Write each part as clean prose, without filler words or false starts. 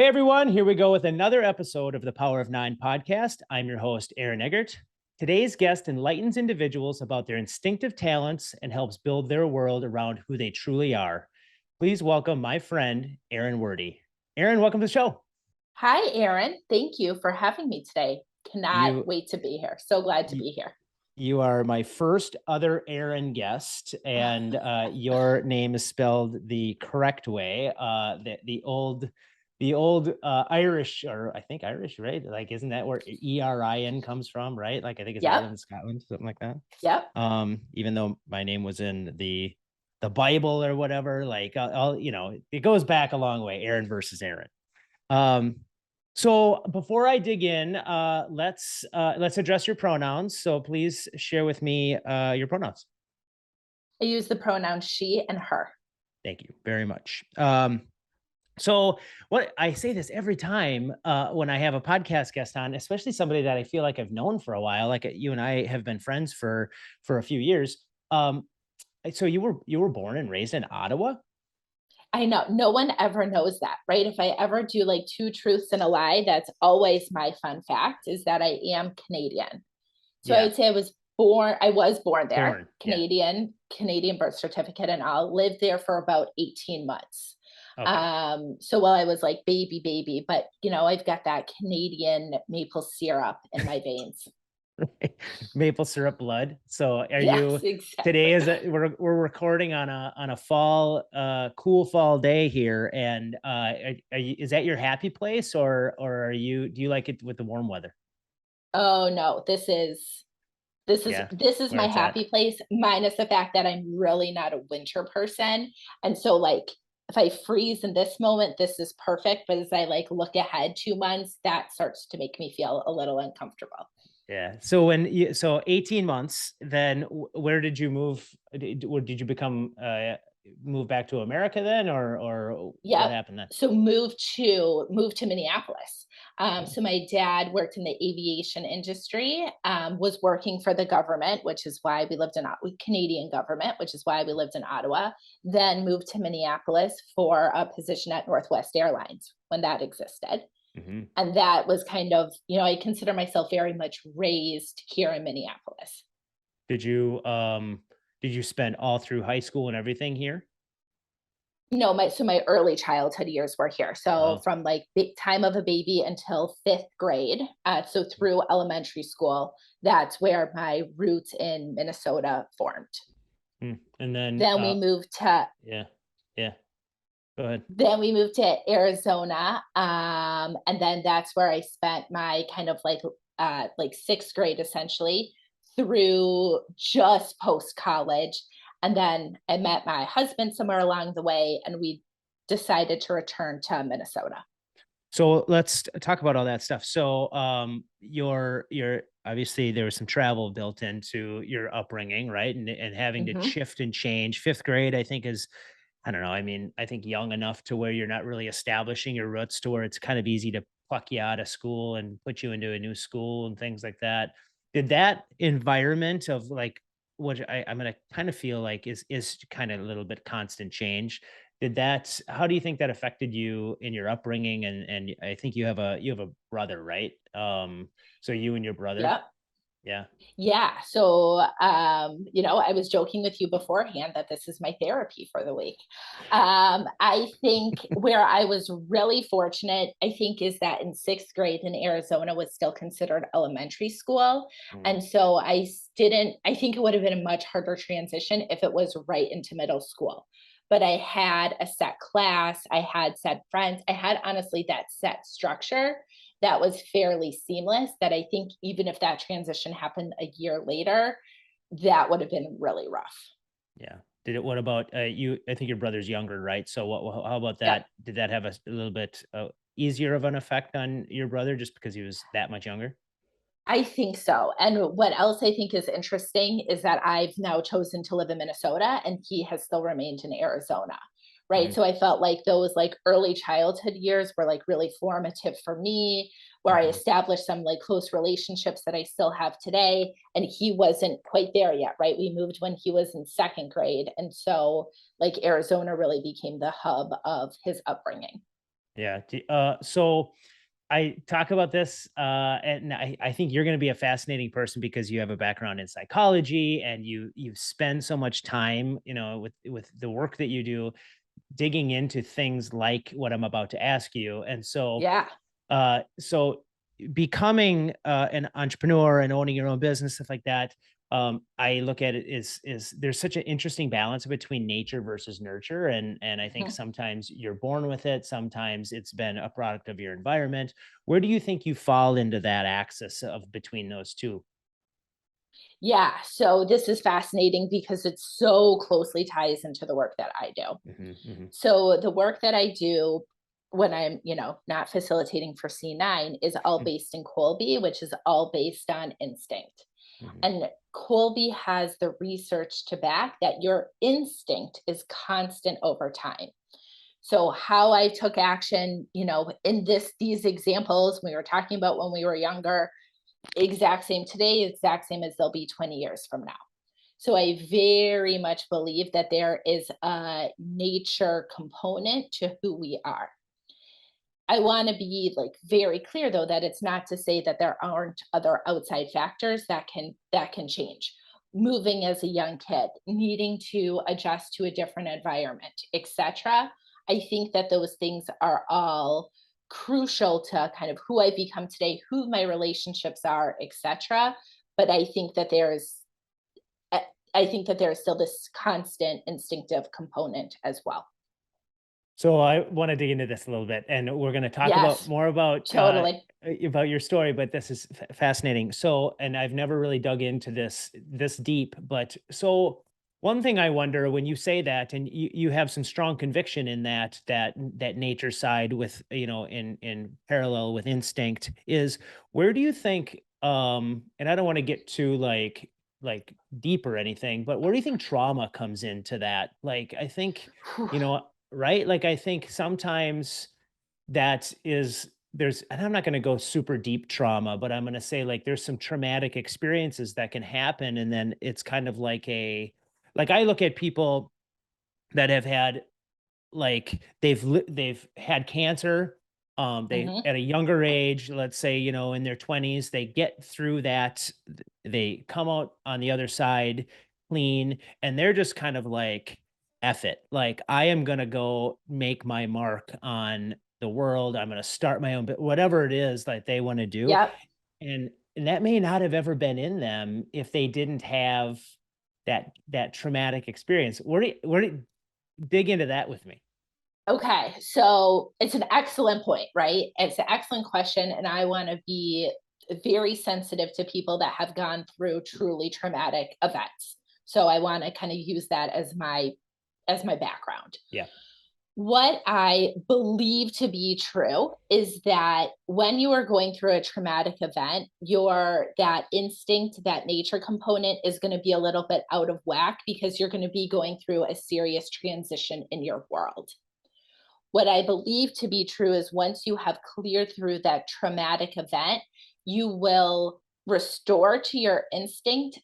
Hey everyone, here we go with another episode of the Power of Nine podcast. I'm your host, Erin Eggert. Today's guest enlightens individuals about their instinctive talents and helps build their world around who they truly are. Please welcome my friend, Erin Werde. Erin, welcome to the show. Hi, Erin. Thank you for having me today. Cannot wait to be here. So glad to be here. You are my first other Erin guest, and your name is spelled the correct way. The old Irish, or I think Irish, right? Like, isn't that where ERIN comes from, right? Like, I think it's Ireland, Scotland, something like that. Yep. Even though my name was in the Bible or whatever, like, it goes back a long way. Erin versus Erin. So before I dig in, let's address your pronouns. So please share with me your pronouns. I use the pronouns she and her. Thank you very much. So what I say this every time when I have a podcast guest on, especially somebody that I feel like I've known for a while, like you and I have been friends for a few years. So you were born and raised in Ottawa? I know no one ever knows that, right? If I ever do like two truths and a lie, that's always my fun fact is that I am Canadian. So I would say I was born there, Canadian birth certificate and all, lived there for about 18 months. Okay. So while I was like baby, but I've got that Canadian maple syrup in my veins. Maple syrup blood. So are Yes, you exactly. Today we're recording on a fall cool fall day here, and is that your happy place, or do you like it with the warm weather? Oh no, this is my happy place, minus the fact that I'm really not a winter person. And so like if I freeze in this moment, this is perfect. But as I like look ahead 2 months, that starts to make me feel a little uncomfortable. Yeah. So 18 months, then where did you move? Did you become move back to America then, or what happened then? So moved to Minneapolis. So my dad worked in the aviation industry, was working for the government, which is why we lived in Canadian government, which is why we lived in Ottawa. Then moved to Minneapolis for a position at Northwest Airlines when that existed. Mm-hmm. And that was kind of, I consider myself very much raised here in Minneapolis. Did you spend all through high school and everything here? No, my early childhood years were here. So from like time of a baby until 5th grade. So through elementary school, that's where my roots in Minnesota formed. And then we moved to Go ahead. Then we moved to Arizona, and then that's where I spent my kind of like 6th grade essentially through just post college. And then I met my husband somewhere along the way, and we decided to return to Minnesota. So let's talk about all that stuff. So your obviously there was some travel built into your upbringing, right? And having to shift and change. 5th grade, I think, is, I don't know. I mean, I think young enough to where you're not really establishing your roots, to where it's kind of easy to pluck you out of school and put you into a new school and things like that. Did that environment of like, what I'm going to kind of feel like is kind of a little bit constant change. How do you think that affected you in your upbringing? And I think you have a brother, right? So you and your brother. Yep. Yeah. So, I was joking with you beforehand that this is my therapy for the week. I think where I was really fortunate, I think, is that in 6th grade in Arizona was still considered elementary school. And so I think it would have been a much harder transition if it was right into middle school. But I had a set class, I had set friends, I had honestly that set structure that was fairly seamless, that I think even if that transition happened a year later, that would have been really rough. Yeah. What about you? I think your brother's younger, right? So how about that? Yep. Did that have a little bit easier of an effect on your brother just because he was that much younger? I think so. And what else I think is interesting is that I've now chosen to live in Minnesota and he has still remained in Arizona. Right. So I felt like those like early childhood years were like really formative for me, where I established some like close relationships that I still have today. And he wasn't quite there yet. Right. We moved when he was in 2nd grade. And so like Arizona really became the hub of his upbringing. Yeah. So I talk about this, and I think you're going to be a fascinating person because you have a background in psychology and you spend so much time, with the work that you do, digging into things like what I'm about to ask you. And Yeah. so becoming an entrepreneur and owning your own business, stuff like that. I look at it is there's such an interesting balance between nature versus nurture, and I think Mhm. sometimes you're born with it, sometimes it's been a product of your environment. Where do you think you fall into that axis of between those two? Yeah, so this is fascinating because it so closely ties into the work that I do. Hmm. Hmm. So the work that I do when I'm, not facilitating for C9 is all based in Kolbe, which is all based on instinct. Hmm. And Kolbe has the research to back that your instinct is constant over time. So how I took action, in these examples we were talking about when we were younger, exact same today, exact same as they'll be 20 years from now. So I very much believe that there is a nature component to who we are. I want to be like very clear though that it's not to say that there aren't other outside factors that can change. Moving as a young kid, needing to adjust to a different environment, etc. I think that those things are all crucial to kind of who I become today, who my relationships are, etc. But I I think that there is still this constant instinctive component as well. So I want to dig into this a little bit, and we're going to talk about Yes, more totally. about your story. But this is fascinating. So, and I've never really dug into this deep. But so one thing I wonder when you say that, and you have some strong conviction in that nature side with in parallel with instinct is where do you think? And I don't want to get too like deep or anything, but where do you think trauma comes into that? Like, I think Whew. you know right? Like, I think sometimes there's, and I'm not going to go super deep trauma, but I'm going to say like there's some traumatic experiences that can happen. And then it's kind of like I look at people that have had like they've had cancer, they Mhm. at a younger age, let's say, in their 20s, they get through that, they come out on the other side clean, and they're just kind of like, "F it." Like, "I am gonna go make my mark on the world. I'm gonna start my own whatever it is that they wanna do, Yep. and that may not have ever been in them if they didn't have that traumatic experience. Where do dig into that with me. Okay, so it's an excellent point, right? It's an excellent question, and I want to be very sensitive to people that have gone through truly traumatic events. So I want to kind of use that as my background. Yeah. What I believe to be true is that when you are going through a traumatic event, your that instinct, that nature component is going to be a little bit out of whack because you're going to be going through a serious transition in your world. What I believe to be true is once you have cleared through that traumatic event, you will restore to your instinct.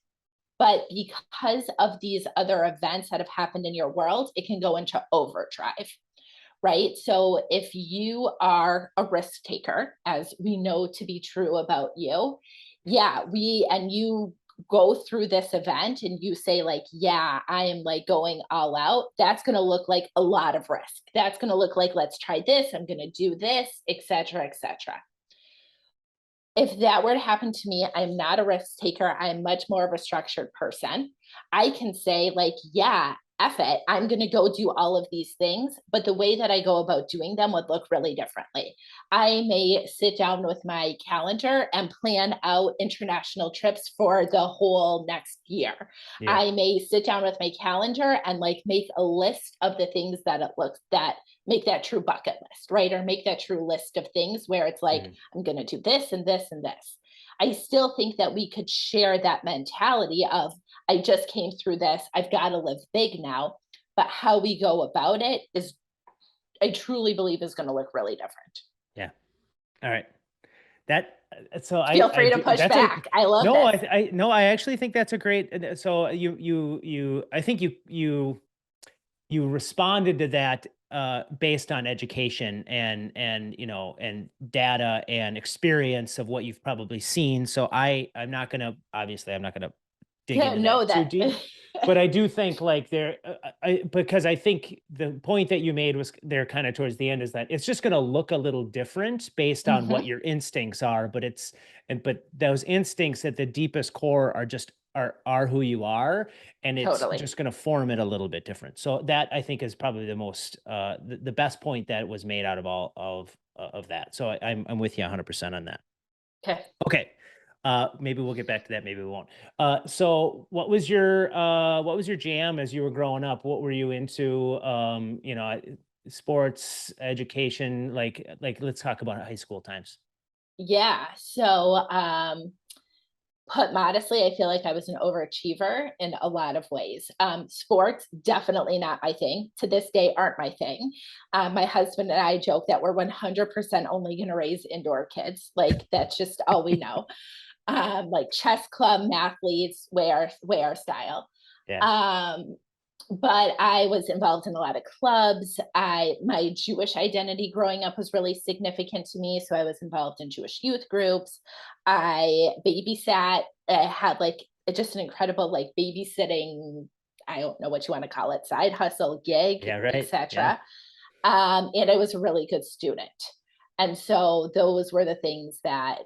But because of these other events that have happened in your world, it can go into overdrive, right? So if you are a risk taker, as we know to be true about you, yeah, and you go through this event and you say like, yeah, I am like going all out, that's going to look like a lot of risk. That's going to look like, let's try this, I'm going to do this, etc., etc. If that were to happen to me, I'm not a risk taker. I'm much more of a structured person. I can say, like, yeah, F it. I'm going to go do all of these things. But the way that I go about doing them would look really differently. I may sit down with my calendar and plan out international trips for the whole next year. Yeah. I may sit down with my calendar and like make a list of the things that it looks that make that true bucket list, right? Or make that true list of things where it's like, Mhm. I'm going to do this and this and this. I still think that we could share that mentality of, I just came through this, I've got to live big now. But how we go about it is, I truly believe, is going to look really different. Yeah. All right. That so Feel I free to do push that's a back. I love no, this. I no, I actually think that's a great so you I think you responded to that based on education and and data and experience of what you've probably seen. So I'm not gonna obviously I'm not gonna dig Yeah, into that no, too that deep. But I do think like because I think the point that you made was there kind of towards the end is that it's just going to look a little different based on what Mhm, your instincts are, but those instincts at the deepest core are just are who you are, and it's totally. just going to form it a little bit different. So that I think is probably the best point that was made out of all of that. So I'm with you 100% on that. Okay. Okay. Maybe we'll get back to that. Maybe we won't. So what was your jam as you were growing up? What were you into? Sports, education, like let's talk about high school times. Yeah. So, put modestly, I feel like I was an overachiever in a lot of ways. Sports, definitely not my thing. To this day, aren't my thing. My husband and I joke that we're 100% only going to raise indoor kids. Like, that's just all we know. Like chess club, mathletes, wear style. Yeah. Um, but I was involved in a lot of clubs. My Jewish identity growing up was really significant to me, so I was involved in Jewish youth groups. I babysat. I had like just an incredible like babysitting. I don't know what you want to call it, side hustle, gig, Yeah. Right. Yeah. etc. And I was a really good student, and so those were the things that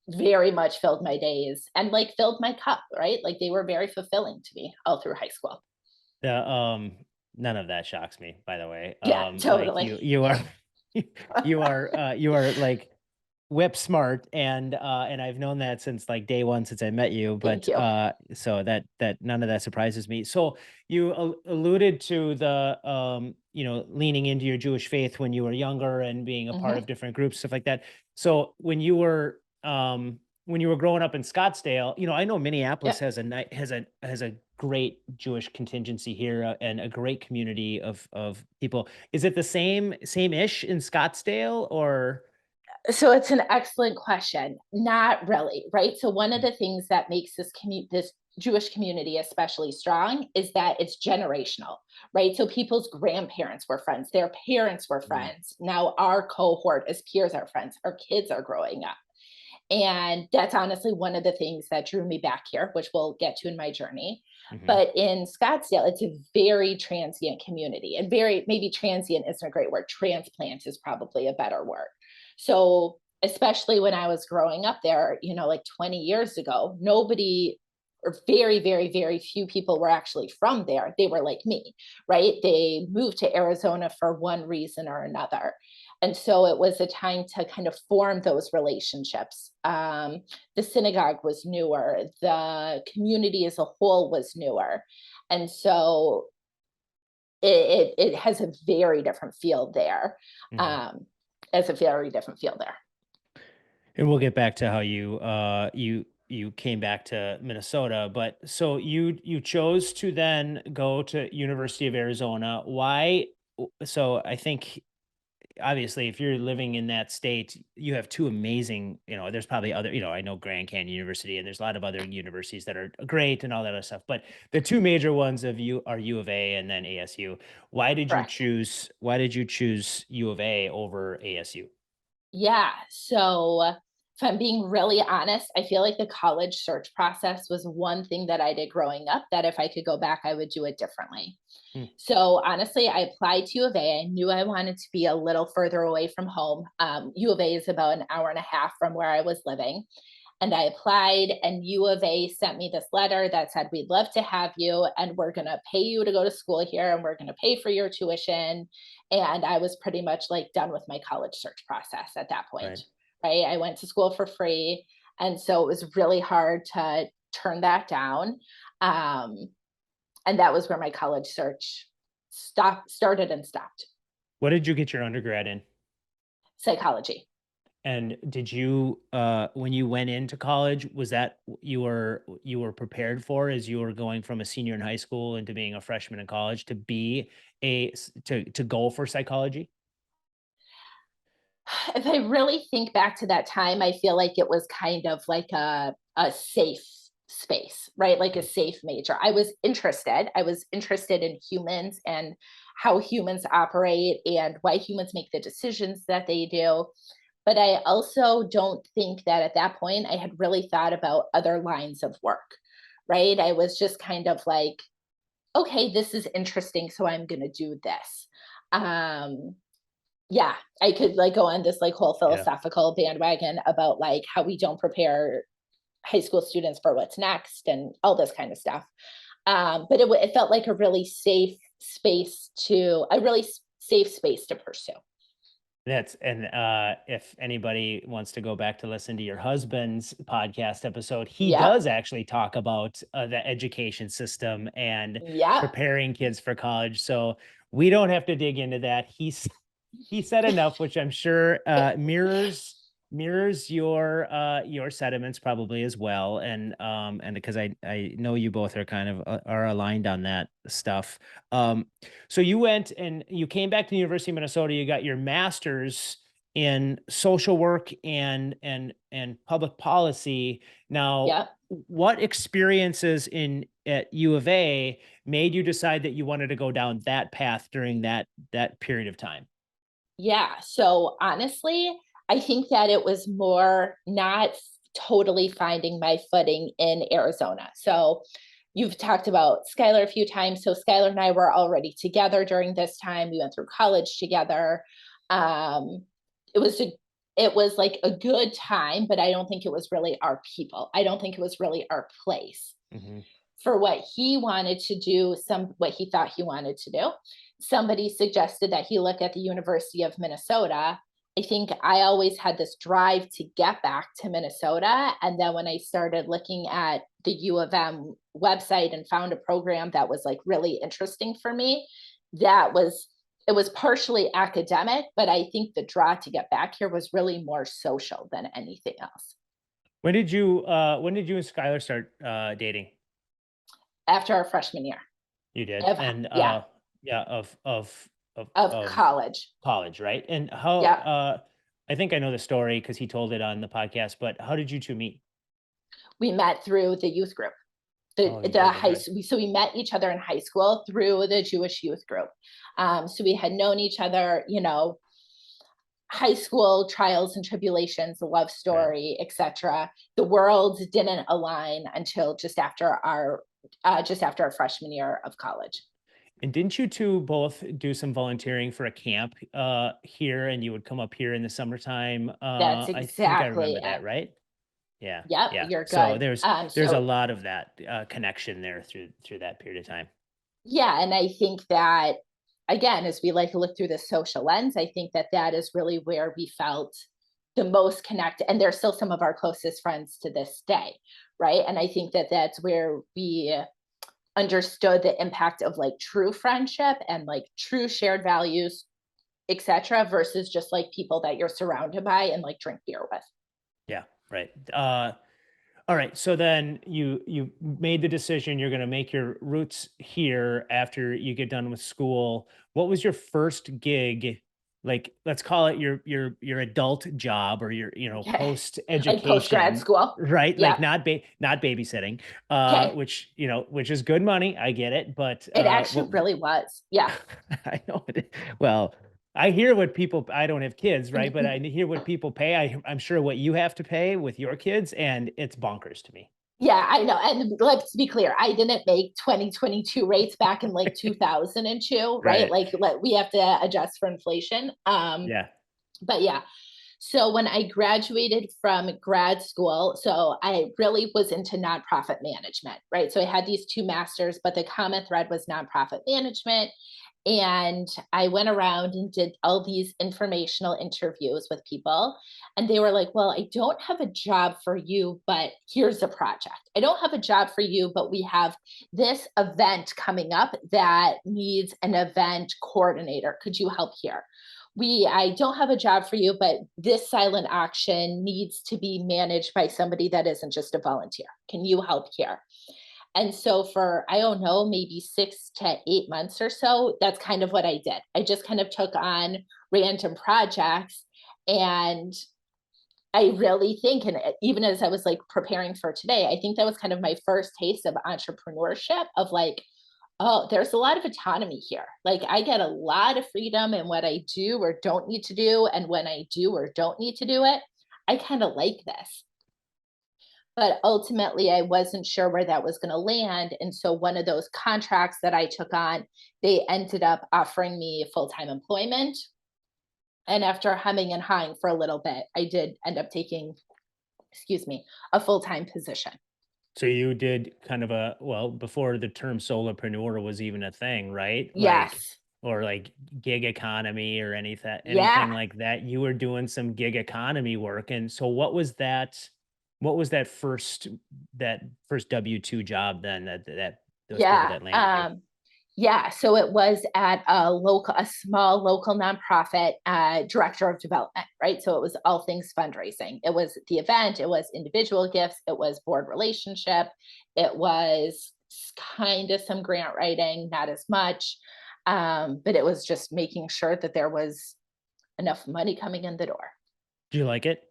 very much filled my days and like filled my cup. Right, like they were very fulfilling to me all through high school. The none of that shocks me, by the way. Yeah, Like totally. you are you are like whip smart and I've known that since like day one since I met you, Thank but you. so that none of that surprises me. So you alluded to the leaning into your Jewish faith when you were younger and being a part Mhm. of different groups, stuff like that. So when you were growing up in Scottsdale, I know Minneapolis Yep. has a great Jewish contingency here, and a great community of people. Is it the same-ish in Scottsdale or? So it's an excellent question. Not really, right? So one of Mm, the things that makes this Jewish community especially strong is that it's generational, right? So people's grandparents were friends, their parents were mm, friends. Now our cohort as peers are friends, our kids are growing up. And that's honestly one of the things that drew me back here, which we'll get to in my journey. mhm. But in Scottsdale, it's a very transient community, and very maybe transient isn't a great word. Transplant is probably a better word. So, especially when I was growing up there, like 20 years ago, nobody or very, very, very few people were actually from there. They were like me, right? They moved to Arizona for one reason or another. And so it was a time to kind of form those relationships. The synagogue was newer, the community as a whole was newer. And so it has a very different feel there. Mhm. Um, as a very different feel there. And we'll get back to how you came back to Minnesota, but so you chose to then go to University of Arizona. Why? So I think obviously if you're living in that state, you have two amazing, there's probably other, I know Grand Canyon University and there's a lot of other universities that are great and all that other stuff, but the two major ones of you are U of A and then ASU. Correct. Why did you choose U of A over ASU? Yeah. So, if I'm being really honest, I feel like the college search process was one thing that I did growing up that if I could go back, I would do it differently. Hmm, So, honestly, I applied to U of A. I knew I wanted to be a little further away from home. U of A is about an hour and a half from where I was living. And I applied, and U of A sent me this letter that said, "We'd love to have you, and we're going to pay you to go to school here, and we're going to pay for your tuition." And I was pretty much like done with my college search process at that point, right. right? I went to school for free. And so it was really hard to turn that down. Um, and that was where my college search started and stopped. What did you get your undergrad in? Psychology. And did you, when you went into college, was that you were prepared for as you were going from a senior in high school into being a freshman in college to be to go for psychology? If I really think back to that time, I feel like it was kind of like a safe space, right? Like a Mm, safe major. I was interested. I was interested in humans and how humans operate and why humans make the decisions that they do. But I also don't think that at that point I had really thought about other lines of work, right? I was just kind of like, okay, this is interesting, so I'm going to do this. Um, yeah, I could like go on this like whole Yeah. philosophical bandwagon about like how we don't prepare high school students for what's next and all this kind of stuff. But it felt like a really safe space to pursue. That's and if anybody wants to go back to listen to your husband's podcast episode, he Yep. does actually talk about the education system and Yep. preparing kids for college. So we don't have to dig into that. He said enough, which I'm sure mirrors your sentiments probably as well. And because I know you both are kind of are aligned on that stuff. So you went and you came back to the University of Minnesota. You got your master's in social work and public policy. Now, Yep. what experiences in at U of A made you decide that you wanted to go down that path during that period of time? Yeah. So honestly, I think that it was more not totally finding my footing in Arizona. So you've talked about Skylar a few times. So Skylar and I were already together during this time. We went through college together. Um, it was a, it was like a good time, but I don't think it was really our people. I don't think it was really our place Mhm. for what he wanted to do, what he thought he wanted to do. Somebody suggested that he look at the University of Minnesota. I think I always had this drive to get back to Minnesota. And then when I started looking at the U of M website and found a program that was like really interesting for me, that was it was partially academic, but I think the draw to get back here was really more social than anything else. When did you and Skylar start dating? After our freshman year You did. of And yeah, yeah, of of college. college, right? And how Yeah, I think I know the story because he told it on the podcast, but how did you two meet? we met through the youth group. Oh, you did. Okay. So we met each other in high school through the Jewish youth group. So we had known each other, high school trials and tribulations, the love Right. story, etc. The world didn't align until just after our freshman year of college. And didn't you two both do some volunteering for a camp here and you would come up here in the summertime? That's I think I exactly remember it. that, right? Yeah. Yep, Yeah. you're So good. there's a So lot of that connection there through that period of time. yeah, and I think that again, as we like to look through the social lens, I think that that is really where we felt the most connected, and they're still some of our closest friends to this day, right? And I think that that's where we understood the impact of like true friendship and like true shared values, etc., versus just like people that you're surrounded by and like drink beer with. Yeah. Right. All right. So then you made the decision you're going to make your roots here after you get done with school. What was your first gig? Like, let's call it your adult job or your Okay, post like post grad education, school. right? Like Yep. not babysitting, Okay, which which is good money. I get it, but it actually what really was. Yeah. I know it. Well, I hear what people I don't have kids, right? But I hear what people pay. I'm sure what you have to pay with your kids, and it's bonkers to me. Yeah, I know. And let's be clear, I didn't make 2022 rates back in like 2002, right? Right. Like we have to adjust for inflation. Yeah. But yeah. So when I graduated from grad school, so I really was into nonprofit management, right? So I had these two masters, but the common thread was nonprofit management. And I went around and did all these informational interviews with people. And they were like, well, I don't have a job for you, but here's a project. I don't have a job for you, but we have this event coming up that needs an event coordinator. Could you help here? I don't have a job for you, but this silent auction needs to be managed by somebody that isn't just a volunteer. Can you help here? And so for, I don't know, maybe 6 to 8 months or so, that's kind of what I did. I just kind of took on random projects. And I really think, and even as I was like preparing for today, I think that was kind of my first taste of entrepreneurship of like, Oh, there's a lot of autonomy here. Like I get a lot of freedom in what I do or don't need to do. And when I do or don't need to do it, I kind of like this. But ultimately, I wasn't sure where that was going to land. And so one of those contracts that I took on, they ended up offering me full time employment. And after humming and hawing for a little bit, I did end up taking, excuse me, a full time position. So you did kind of a, well, before the term solopreneur was even a thing, right? Like, Yes. or like gig economy or anything Yeah. like that. You were doing some gig economy work. And so what was that? What was that first W-2 job then that those people Yeah. that landed you? Yeah, so it was at a small local nonprofit director of development, right? So it was all things fundraising. It was the event, it was individual gifts, it was board relationship, it was kind of some grant writing, not as much, but it was just making sure that there was enough money coming in the door. Do you like it?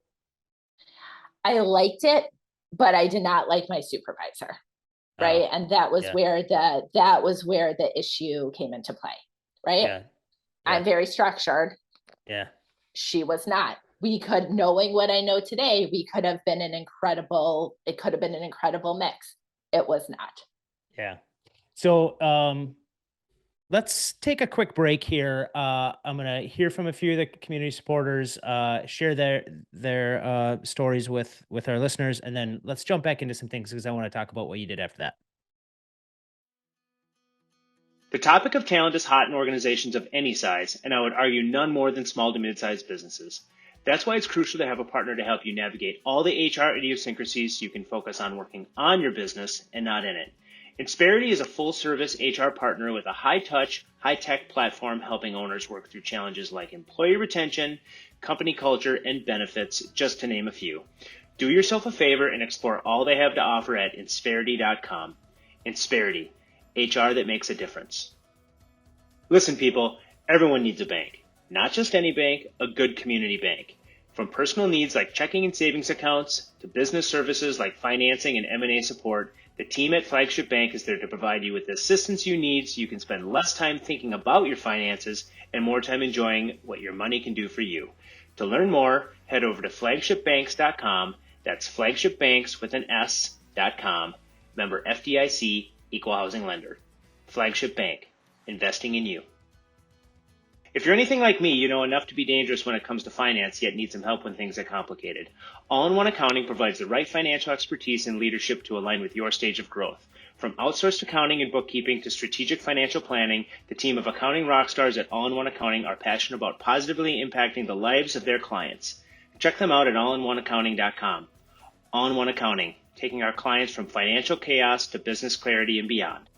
I liked it, but I did not like my supervisor, Oh, right? And that was yeah, where the issue came into play, right? yeah, yeah, I'm very structured. yeah, She was not. We could, knowing what I know today, we could have been it could have been an incredible mix. It was not. yeah. So, let's take a quick break here. I'm gonna hear from a few of the community supporters, share their stories with our listeners, and then let's jump back into some things because I want to talk about what you did after that. The topic of talent is hot in organizations of any size, and I would argue none more than small to mid-sized businesses. That's why it's crucial to have a partner to help you navigate all the HR idiosyncrasies so you can focus on working on your business and not in it. Insperity is a full-service HR partner with a high-touch, high-tech platform helping owners work through challenges like employee retention, company culture, and benefits, just to name a few. Do yourself a favor and explore all they have to offer at insperity.com. Insperity, HR that makes a difference. Listen, people, everyone needs a bank. Not just any bank, a good community bank. From personal needs like checking and savings accounts to business services like financing and M&A support, the team at Flagship Bank is there to provide you with the assistance you need so you can spend less time thinking about your finances and more time enjoying what your money can do for you. To learn more, head over to flagshipbanks.com. That's flagshipbanks with an S.com. Member FDIC, Equal Housing Lender. Flagship Bank, investing in you. If you're anything like me, you know enough to be dangerous when it comes to finance, yet need some help when things are complicated. All-in-One Accounting provides the right financial expertise and leadership to align with your stage of growth. From outsourced accounting and bookkeeping to strategic financial planning, the team of accounting rockstars at All-in-One Accounting are passionate about positively impacting the lives of their clients. Check them out at allinoneaccounting.com. All-in-One Accounting, taking our clients from financial chaos to business clarity and beyond.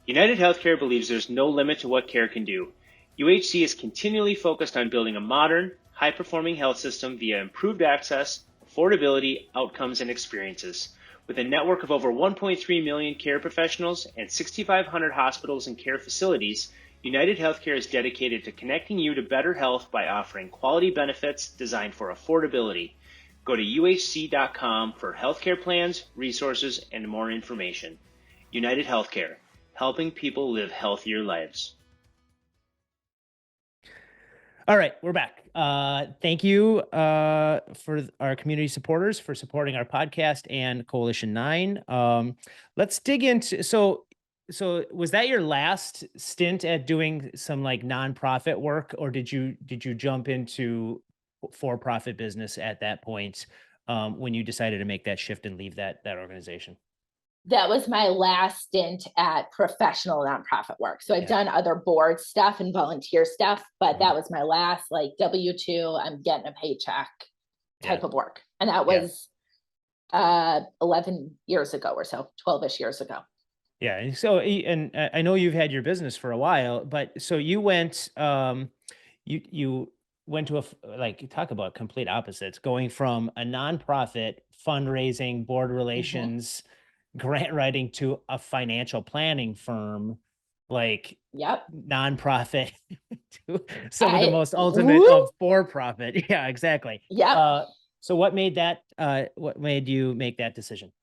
United Healthcare believes there's no limit to what care can do. UHC is continually focused on building a modern, high-performing health system via improved access, affordability, outcomes, and experiences. With a network of over 1.3 million care professionals and 6,500 hospitals and care facilities, United Healthcare is dedicated to connecting you to better health by offering quality benefits designed for affordability. Go to uhc.com for healthcare plans, resources, and more information. United Healthcare, helping people live healthier lives. All right, we're back. Thank you for our community supporters for supporting our podcast and Coalition 9. Let's dig into so was that your last stint at doing some like nonprofit work, or did you jump into for-profit business at that point when you decided to make that shift and leave that organization? That was my last stint at professional nonprofit work. So I've Yeah. done other board stuff and volunteer stuff, but Mhm. that was my last like W-2, I'm getting a paycheck Yeah. type of work. And that Yeah. was 11 years ago or so, 12ish years ago. Yeah. And so, and I know you've had your business for a while, but so you went to like, talk about complete opposites, going from a nonprofit fundraising, board Mhm. relations, grant writing to a financial planning firm, like Yep. nonprofit to some of the I most ultimate woo, of for profit. Yeah, exactly. yep. So what made you make that decision?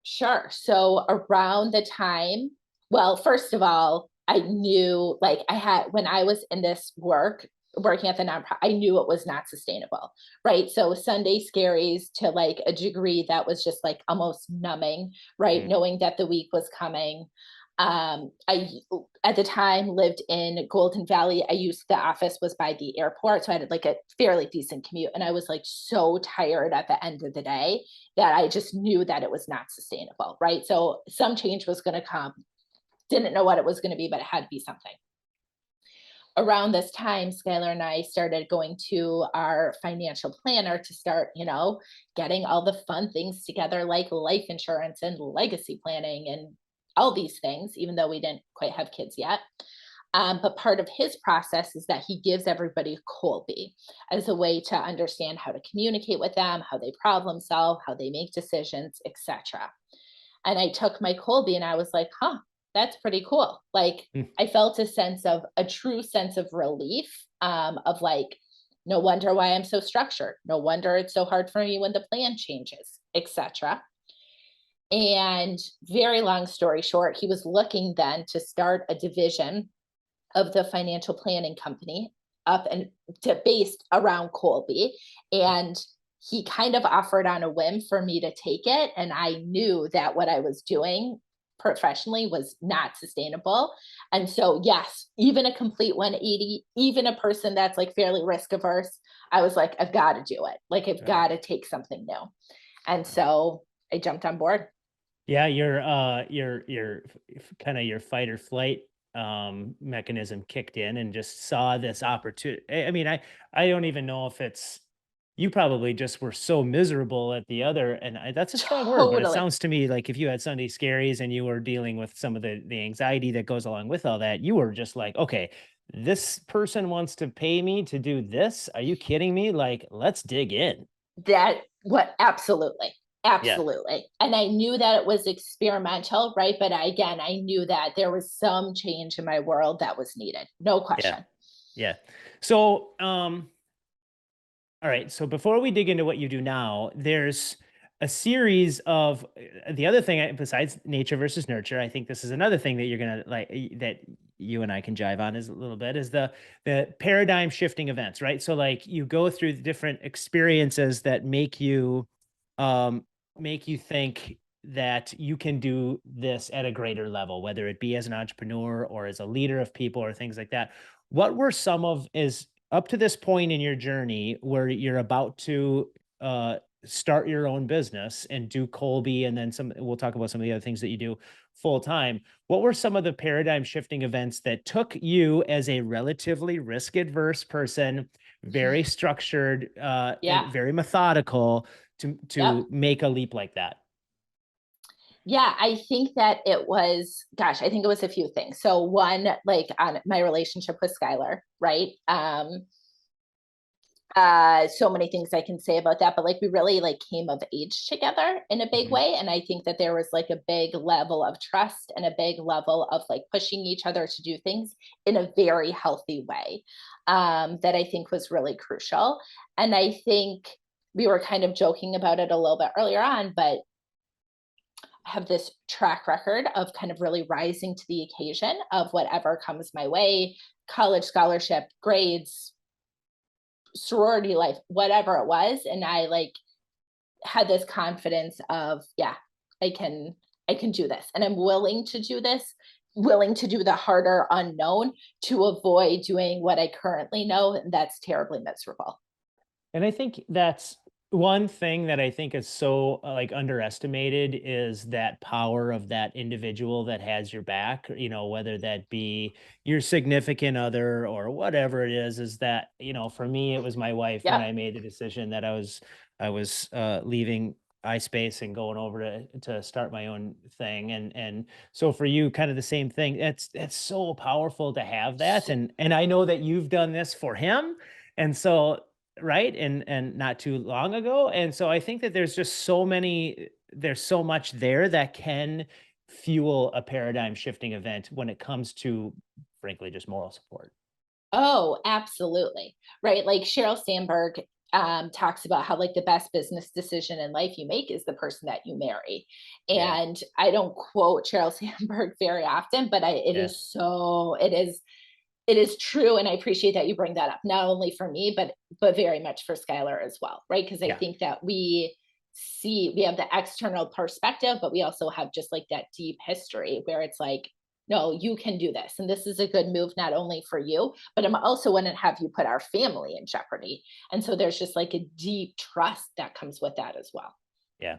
Sure. So around the time Well, first of all, I knew like I had when I was in this working at the nonprofit, I knew it was not sustainable, right? So Sunday scaries to like a degree that was just like almost numbing, right? Mm, Knowing that the week was coming. I at the time lived in Golden Valley. I used the office was by the airport, so I had like a fairly decent commute, and I was like so tired at the end of the day that I just knew that it was not sustainable, right? So some change was going to come. Didn't know what it was going to be, but it had to be something. Around this time, Skylar and I started going to our financial planner to start, getting all the fun things together, like life insurance and legacy planning and all these things, even though we didn't quite have kids yet. But part of his process is that he gives everybody Kolbe as a way to understand how to communicate with them, how they problem solve, how they make decisions, etc. And I took my Kolbe and I was like, huh, that's pretty cool. Like mm, I felt a true sense of relief, of like, no wonder why I'm so structured. No wonder it's so hard for me when the plan changes, etc. And very long story short, he was looking then to start a division of the financial planning company up and to based around Kolbe. And he kind of offered on a whim for me to take it. And I knew that what I was doing professionally was not sustainable. And so, yes, even a complete 180, even a person that's like fairly risk averse, I was like, I've got to do it. Like, I've right. got to take something new. And so I jumped on board. Yeah, your kind of your fight or flight mechanism kicked in and just saw this opportunity. I mean, I don't even know if it's you probably just were so miserable at the other, and that's a strong word, but it Totally. sounds to me like if you had Sunday scaries and you were dealing with some of the anxiety that goes along with all that, you were just like, okay, this person wants to pay me to do this. Are you kidding me? Like, let's dig in. That what absolutely. Yeah. Absolutely. And I knew that it was experimental, right? But again, I knew that there was some change in my world that was needed. No Yeah. question. Yeah. So, all right. So before we dig into what you do now, there's a series of the other thing besides nature versus nurture. I think this is another thing that you're gonna like that you and I can jive on is a little bit is the paradigm shifting events, right? So like you go through the different experiences that um make you think that you can do this at a greater level, whether it be as an entrepreneur or as a leader of people or things like that. What were some of is up to this point in your journey where you're about to start your own business and do Colby and then some we'll talk about some of the other things that you do full time. What were some of the paradigm shifting events that took you as a relatively risk adverse person, very structured and Yeah. very methodical Yep. to make a leap like that? Yeah, I think that it was, gosh, I think it was a few things. So one, like on my relationship with Skylar, right? So many things I can say about that, but like we really like came of age together in a big Mhm. way. And I think that there was like a big level of trust and a big level of like pushing each other to do things in a very healthy way, that I think was really crucial. And I think we were kind of joking about it a little bit earlier on, but I have this track record of kind of really rising to the occasion of whatever comes my way, college scholarship, grades, sorority life, whatever it was. And I like had this confidence of, yeah, I can, I can do this. And I'm willing to do this, willing to do the harder unknown to avoid doing what I currently know. And that's terribly miserable. And I think that's one thing that I think is so like underestimated is that power of that individual that has your back, whether that be your significant other or whatever it is that, for me, it was my wife when Yep. I made the decision that I was leaving iSpace and going over to start my own thing. And so for you, kind of the same thing. It's so powerful to have that. And I know that you've done this for him. And so right? And not too long ago. And so I think that there's so much there that can fuel a paradigm shifting event when it comes to, frankly, just moral support. Oh, absolutely. Right. Like Sheryl Sandberg talks about how like the best business decision in life you make is the person that you marry. Yeah. And I don't quote Sheryl Sandberg very often, but Yeah. it is true. And I appreciate that you bring that up, not only for me, but very much for Skylar as well, right? Because I Yeah. think that we have the external perspective, but we also have just like that deep history where it's like, no, you can do this. And this is a good move, not only for you, but I'm also going to have you put our family in jeopardy. And so there's just like a deep trust that comes with that as well. Yeah.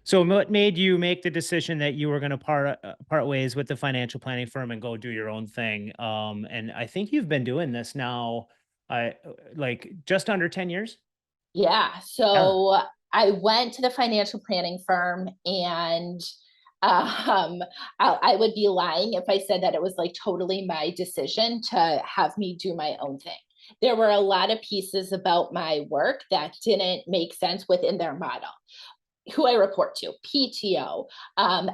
So what made you make the decision that you were going to part ways with the financial planning firm and go do your own thing? And I think you've been doing this now, like just under 10 years. Yeah. Yeah. So I went to the financial planning firm, and um, I would be lying if I said that it was like totally my decision to have me do my own thing. There were a lot of pieces about my work that didn't make sense within their model. Who I report to, PTO,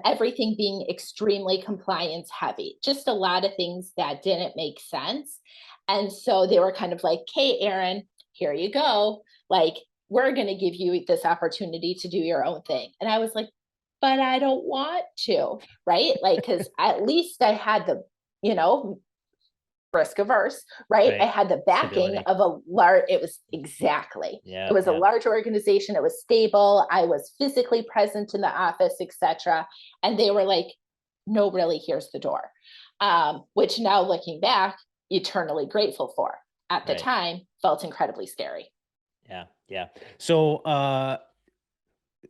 everything being extremely compliance heavy, just a lot of things that didn't make sense. And so they were kind of like, "Hey, Erin, here you go. Like, we're going to give you this opportunity to do your own thing." And I was like, "But I don't want to," right? Like, because at least I had the, you know, risk averse, right? I Right. had the backing Stability. of a large, it was exactly, it Yeah. was a Yeah. large organization. It was stable. I was physically present in the office, etc. And they were like, "No, really, here's the door." Which now looking back, eternally grateful for. At the Right. time, felt incredibly scary. Yeah. Yeah. So,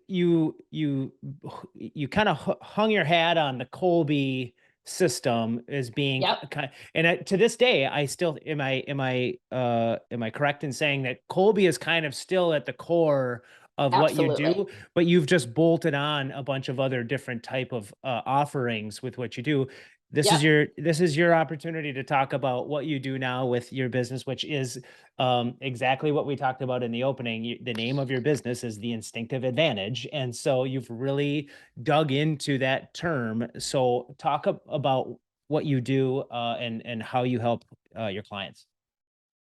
you you kind of hung your hat on the Kolbe system as being Yep, kind of, and to this day, I still am I correct in saying that Kolbe is kind of still at the core of what you absolutely. do, but you've just bolted on a bunch of other different type of offerings with what you do. Yep. This is your opportunity to talk about what you do now with your business, which is exactly what we talked about in the opening. The name of your business is the Instinctive Advantage. And so you've really dug into that term. So talk about what you do and how you help your clients.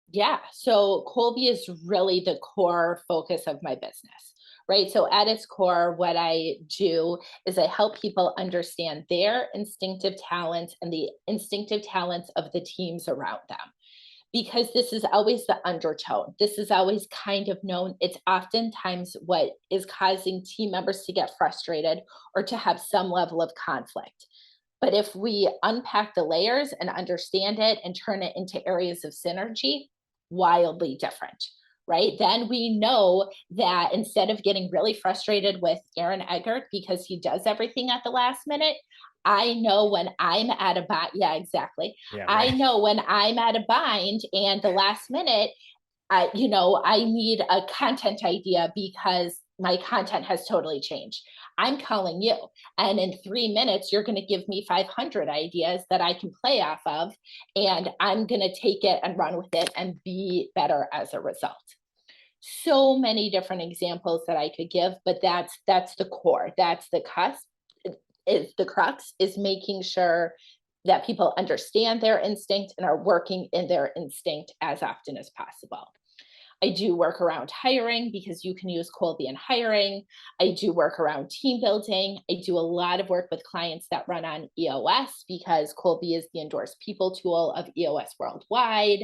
Yeah. So Colby is really the core focus of my business, right? So at its core, what I do is I help people understand their instinctive talents and the instinctive talents of the teams around them. Because this is always the undertone. This is always kind of known. It's oftentimes what is causing team members to get frustrated or to have some level of conflict. But if we unpack the layers and understand it and turn it into areas of synergy, wildly different, right? Then we know that instead of getting really frustrated with Aaron Eggert because he does everything at the last minute, I know when I'm at a bind. Yeah, exactly. Yeah, I right. know when I'm at a bind and the last minute I need a content idea because my content has totally changed. I'm calling you. And in 3 minutes, you're going to give me 500 ideas that I can play off of. And I'm going to take it and run with it and be better as a result. So many different examples that I could give, but that's the core. That's the cusp. Is the crux is making sure that people understand their instinct and are working in their instinct as often as possible. I do work around hiring because you can use Kolbe in hiring. I do work around team building. I do a lot of work with clients that run on EOS because Kolbe is the endorsed people tool of EOS worldwide.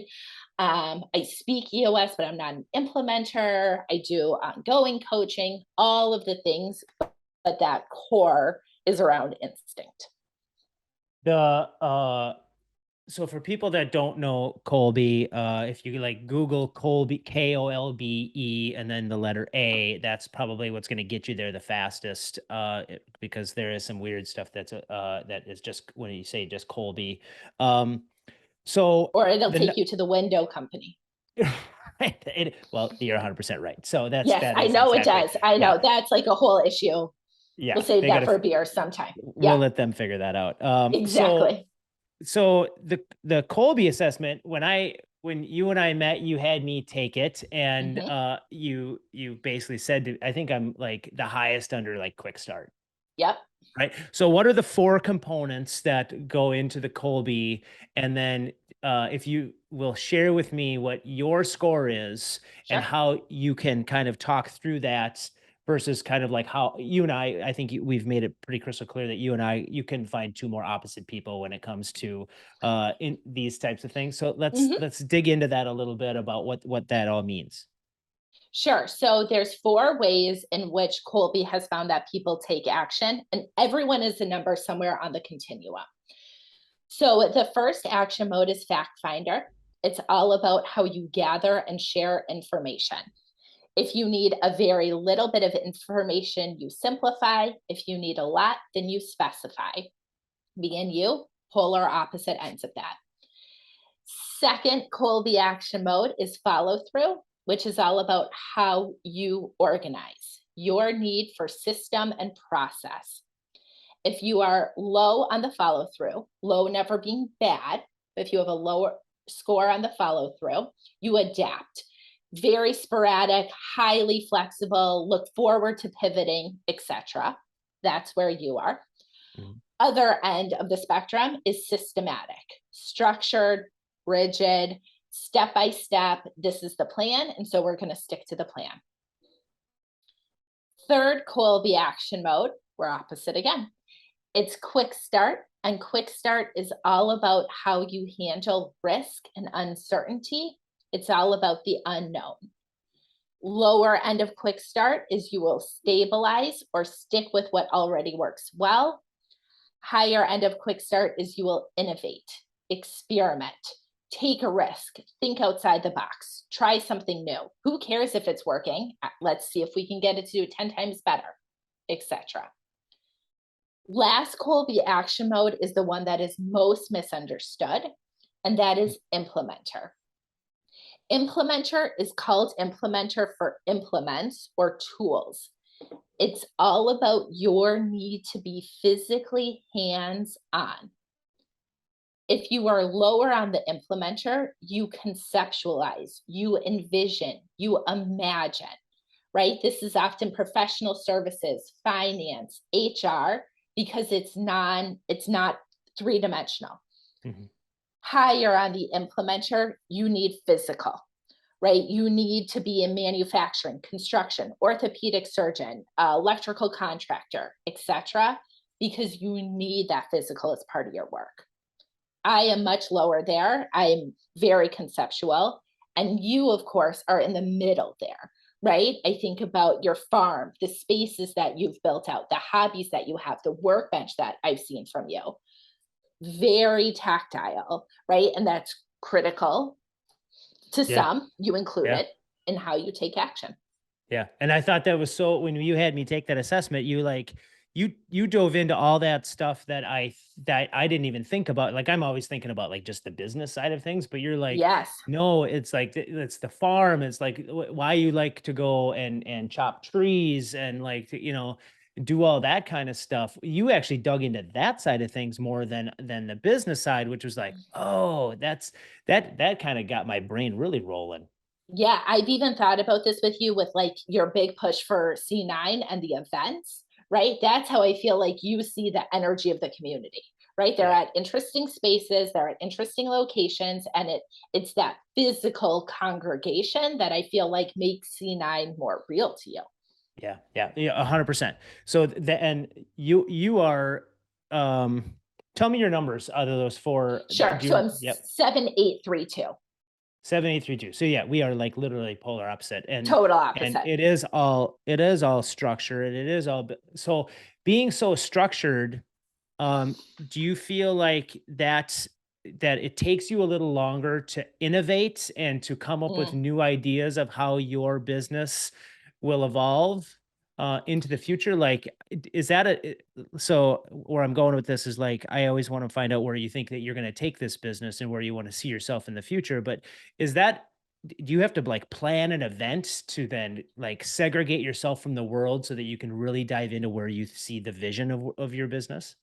I speak EOS, but I'm not an implementer. I do ongoing coaching, all of the things, but that core is around instinct. The so for people that don't know Colby, if you like Google Colby, Kolbe, and then the letter A, that's probably what's going to get you there the fastest. Because there is some weird stuff that is just when you say just Colby. Um, so Or it'll the take you to the window company. right, well, you're 100% right. So Yes, that I is know it exactly, does. I yeah, know that's like a whole issue. We'll yeah. save They got that to. for a beer sometime. We'll Yeah, let them figure that out. exactly. So the Colby assessment, when you and I met, you had me take it, and Hmm. you basically said I think I'm like the highest under like quick start, Yep. right? So what are the four components that go into the Colby, and then if you will share with me what your score is and Sure. how you can kind of talk through that versus kind of like how you and I think we've made it pretty crystal clear that you can find two more opposite people when it comes to in these types of things. So Mhm. let's dig into that a little bit about what that all means. Sure. So there's four ways in which Kolbe has found that people take action, and everyone is a number somewhere on the continuum. So the first action mode is fact finder. It's all about how you gather and share information. If you need a very little bit of information, you simplify. If you need a lot, then you specify. Me and you, polar opposite ends of that. Second, Kolbe action mode is follow through, which is all about how you organize, your need for system and process. If you are low on the follow through, low never being bad, if you have a lower score on the follow through, you adapt. Very sporadic, highly flexible, look forward to pivoting, etc. That's where you are. Mhm. Other end of the spectrum is systematic, structured, rigid, step by step. This is the plan, and so we're going to stick to the plan. Third, Kolbe action mode. We're opposite again. It's quick start, and quick start is all about how you handle risk and uncertainty. It's all about the unknown. Lower end of quick start is you will stabilize or stick with what already works well. Higher end of quick start is you will innovate, experiment, take a risk, think outside the box, try something new. Who cares if it's working? Let's see if we can get it to do 10 times better, etc. Last Kolbe action mode is the one that is most misunderstood, and that is implementer. Implementer is called implementer for implements or tools. It's all about your need to be physically hands on. If you are lower on the implementer, you conceptualize, you envision, you imagine, right? This is often professional services, finance, HR, because it's not three-dimensional. Mhm. Higher on the implementer, you need physical, right? You need to be in manufacturing, construction, orthopedic surgeon, electrical contractor, etc., because you need that physical as part of your work. I am much lower there. I'm very conceptual. And you, of course, are in the middle there, right? I think about your farm, the spaces that you've built out, the hobbies that you have, the workbench that I've seen from you. Very tactile, right? And that's critical to Yeah. some. You include Yeah. it in how you take action. Yeah, and I thought that was so when you had me take that assessment, you dove into all that stuff that I didn't even think about. Like I'm always thinking about like just the business side of things, but you're like, Yes. no, it's like it's the farm. It's like why you like to go and chop trees and like do all that kind of stuff. You actually dug into that side of things more than the business side, which was like, oh, that kind of got my brain really rolling. Yeah, I've even thought about this with you with like your big push for C9 and the events, right? That's how I feel like you see the energy of the community, right? They're Yeah. at interesting spaces, they're at interesting locations, and it's that physical congregation that I feel like makes C9 more real to you. Yeah, yeah, yeah, 100%. So and you are tell me your numbers out of those four. Sure. Do So you I'm yep, 7832. 7832. So yeah, we are like literally polar opposite. Total And opposite. it is all structure and it is all so being so structured, do you feel like that it takes you a little longer to innovate and to come up with Mm. new ideas of how your business will evolve into the future? Like, is that so? Where I'm going with this is like I always want to find out where you think that you're going to take this business and where you want to see yourself in the future. But is that do you have to like plan an event to then like segregate yourself from the world so that you can really dive into where you see the vision of your business?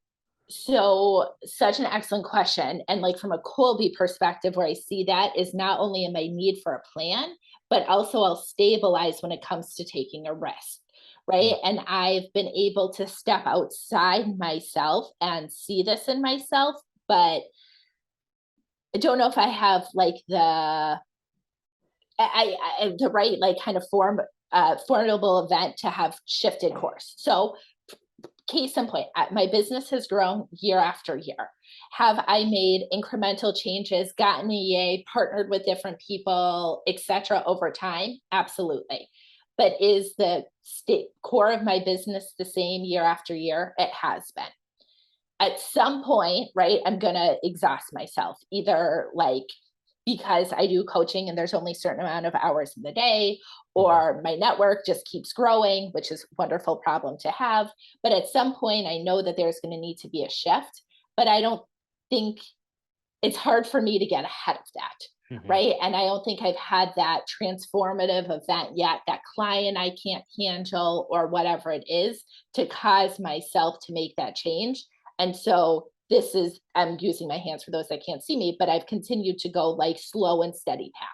So, such an excellent question. And like from a Colby perspective, where I see that is not only in my need for a plan, but also I'll stabilize when it comes to taking a risk. Right. Mm, And I've been able to step outside myself and see this in myself, but don't know if I have like the right like kind of formidable event to have shifted course. So case in point, my business has grown year after year. Have I made incremental changes, gotten an EA, partnered with different people, etc. over time? Absolutely. But is the core of my business the same year after year? It has been. At some point, right, I'm going to exhaust myself, either like because I do coaching and there's only a certain amount of hours in the day, or my network just keeps growing, which is a wonderful problem to have. But at some point, I know that there's going to need to be a shift, but I don't think it's hard for me to get ahead of that. Right. And I don't think I've had that transformative event yet, that client I can't handle or whatever it is to cause myself to make that change. And so this is, I'm using my hands for those that can't see me, but I've continued to go like slow and steady path,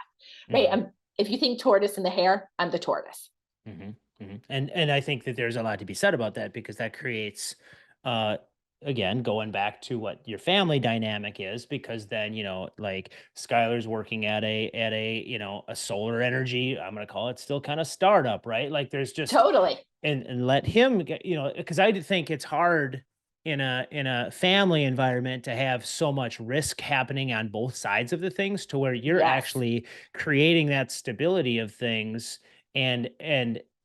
right? If you think tortoise in the hare, I'm the tortoise. And I think that there's a lot to be said about that, because that creates, again, going back to what your family dynamic is, because then, like Skylar's working at a solar energy, I'm going to call it still kind of startup, right? Like there's just totally, and let him get, because I think it's hard in a family environment to have so much risk happening on both sides of the things, to where you're actually creating that stability of things, and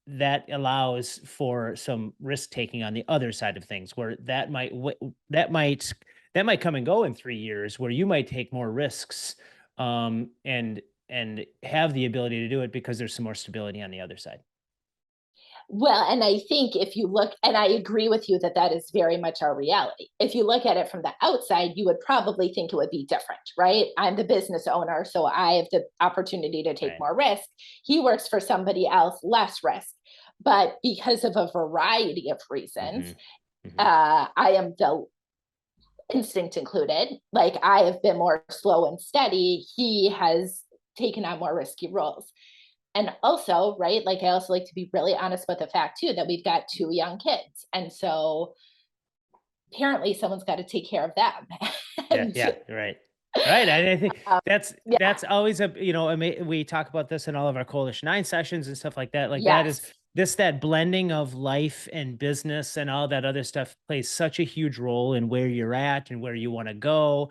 that allows for some risk taking on the other side of things, where that might come and go in 3 years, where you might take more risks, and have the ability to do it because there's some more stability on the other side. Well, and I think if you look, and I agree with you that that is very much our reality. If you look at it from the outside, you would probably think it would be different, right? I'm the business owner, so I have the opportunity to take more risk. He works for somebody else, less risk. But because of a variety of reasons, I am the instinct included. Like I have been more slow and steady. He has taken on more risky roles. And also, right, like I also like to be really honest with the fact too that we've got 2 young kids, and so apparently someone's got to take care of them. Yeah, right. And I think that's always we talk about this in all of our Coalition 9 sessions and stuff like that. Like that blending of life and business and all that other stuff plays such a huge role in where you're at and where you want to go.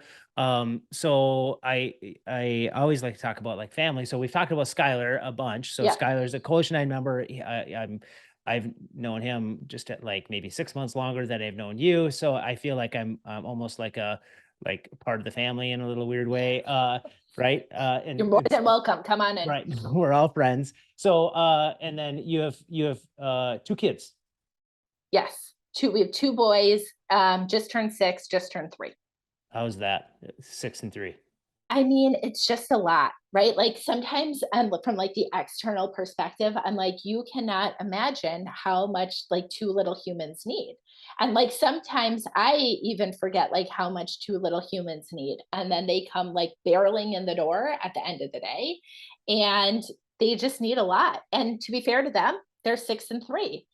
So I always like to talk about like family. So we've talked about Skylar a bunch. So Skylar's a Coalition 9 member. I've known him just at like maybe 6 months longer than I've known you. So I feel like I'm almost like part of the family in a little weird way. Right. And you're more than welcome. Come on in. Right. We're all friends. So, and then you have 2 kids. Yes. We have 2 boys, just turned 6, just turned 3. How's that? 6 and 3. I mean, it's just a lot, right? Like sometimes from like the external perspective, I'm like, you cannot imagine how much like 2 little humans need. And like sometimes I even forget like how much 2 little humans need. And then they come like barreling in the door at the end of the day, and they just need a lot. And to be fair to them, they're 6 and 3.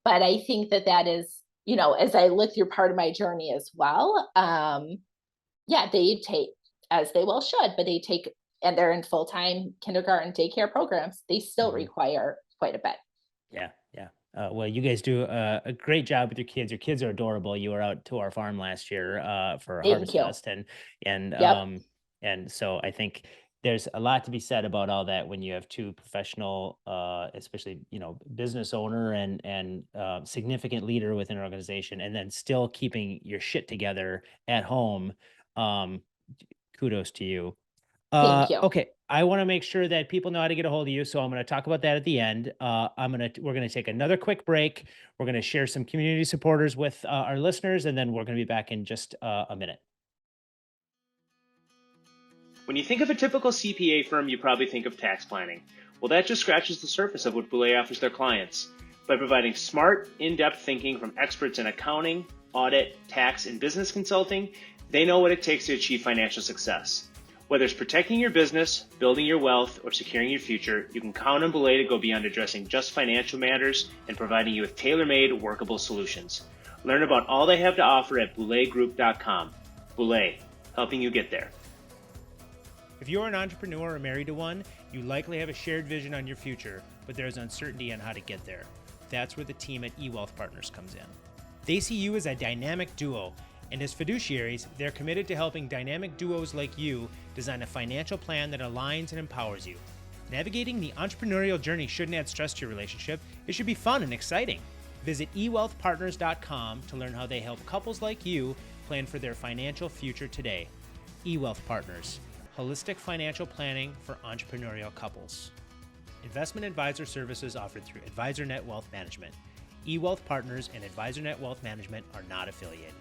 But I think that is, as I look through part of my journey as well, they take, as they well should, but they take, and they're in full-time kindergarten daycare programs, they still require quite a bit. Yeah. Well, you guys do a great job with your kids. Your kids are adorable. You were out to our farm last year for Harvest Fest, and so I think there's a lot to be said about all that when you have 2 professional, especially business owner and significant leader within an organization, and then still keeping your shit together at home. Kudos to you. Thank you. Okay. I want to make sure that people know how to get a hold of you. So I'm going to talk about that at the end. We're going to take another quick break. We're going to share some community supporters with our listeners, and then we're going to be back in just a minute. When you think of a typical CPA firm, you probably think of tax planning. Well, that just scratches the surface of what Boulay offers their clients. By providing smart, in-depth thinking from experts in accounting, audit, tax, and business consulting, they know what it takes to achieve financial success. Whether it's protecting your business, building your wealth, or securing your future, you can count on Boulay to go beyond addressing just financial matters and providing you with tailor-made, workable solutions. Learn about all they have to offer at BoulayGroup.com. Boulay, helping you get there. If you're an entrepreneur or married to one, you likely have a shared vision on your future, but there's uncertainty on how to get there. That's where the team at eWealth Partners comes in. They see you as a dynamic duo, and as fiduciaries, they're committed to helping dynamic duos like you design a financial plan that aligns and empowers you. Navigating the entrepreneurial journey shouldn't add stress to your relationship. It should be fun and exciting. Visit ewealthpartners.com to learn how they help couples like you plan for their financial future today. eWealth Partners, holistic financial planning for entrepreneurial couples. Investment advisor services offered through AdvisorNet Wealth Management. eWealth Partners and AdvisorNet Wealth Management are not affiliated.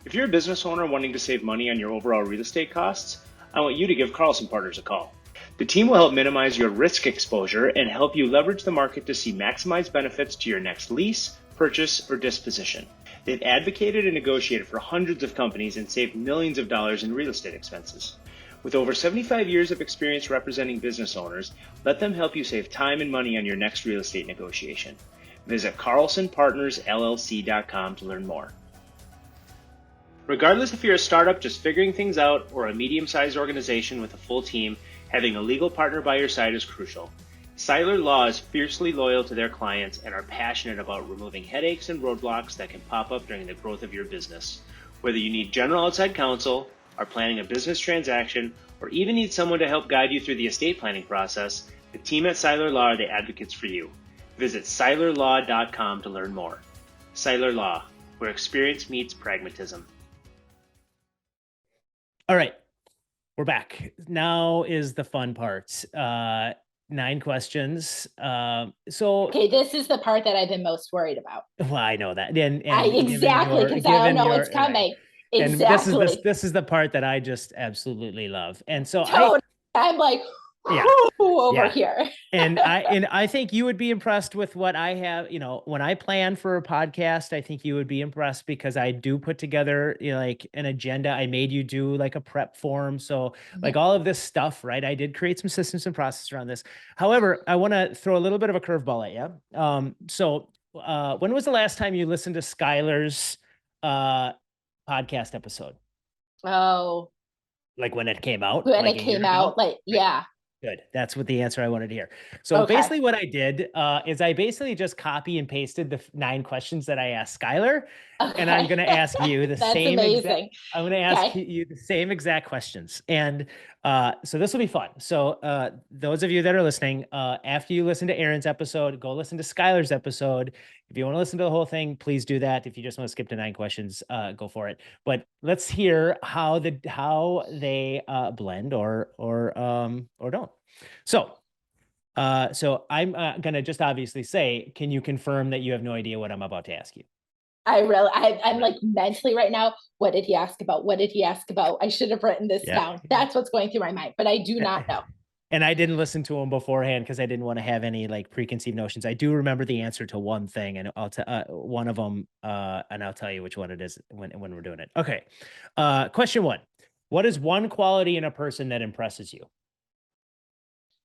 If you're a business owner wanting to save money on your overall real estate costs, I want you to give Carlson Partners a call. The team will help minimize your risk exposure and help you leverage the market to see maximized benefits to your next lease, purchase, or disposition. They've advocated and negotiated for hundreds of companies and saved millions of dollars in real estate expenses. With over 75 years of experience representing business owners, let them help you save time and money on your next real estate negotiation. Visit carlsonpartnersllc.com to learn more. Regardless if you're a startup just figuring things out or a medium-sized organization with a full team, having a legal partner by your side is crucial. Seiler Law is fiercely loyal to their clients and are passionate about removing headaches and roadblocks that can pop up during the growth of your business. Whether you need general outside counsel, are planning a business transaction, or even need someone to help guide you through the estate planning process, the team at Seiler Law are the advocates for you. Visit seilerlaw.com to learn more. Seiler Law, where experience meets pragmatism. All right, we're back. Now is the fun part. 9 questions. Okay, this is the part that I've been most worried about. Well, I know that. And exactly, because I don't know what's coming. Right. Exactly. And this is the part that I just absolutely love. And so I'm like, yeah, over here. and I think you would be impressed with what I have. When I plan for a podcast, I think you would be impressed because I do put together like an agenda. I made you do like a prep form. So like all of this stuff, right? I did create some systems and processes around this. However, I want to throw a little bit of a curveball at you. When was the last time you listened to Skylar's podcast episode? Oh, like when it came out? When it came out, yeah. Good. That's what the answer I wanted to hear. So basically what I did is I basically just copy and pasted the 9 questions that I asked Skylar. And I'm going to ask you the same exact, I'm going to ask you the same exact questions. And so this will be fun. So those of you that are listening, after you listen to Erin's episode, go listen to Skylar's episode. If you want to listen to the whole thing, please do that. If you just want to skip to 9 questions, go for it. But let's hear how they blend or don't. So I'm going to just obviously say, can you confirm that you have no idea what I'm about to ask you? I'm like mentally right now. What did he ask about? What did he ask about? I should have written this down. That's what's going through my mind, but I do not know. And I didn't listen to him beforehand because I didn't want to have any like preconceived notions. I do remember the answer to one thing, and I'll tell one of them, and I'll tell you which one it is when we're doing it. Okay. Question 1: what is one quality in a person that impresses you?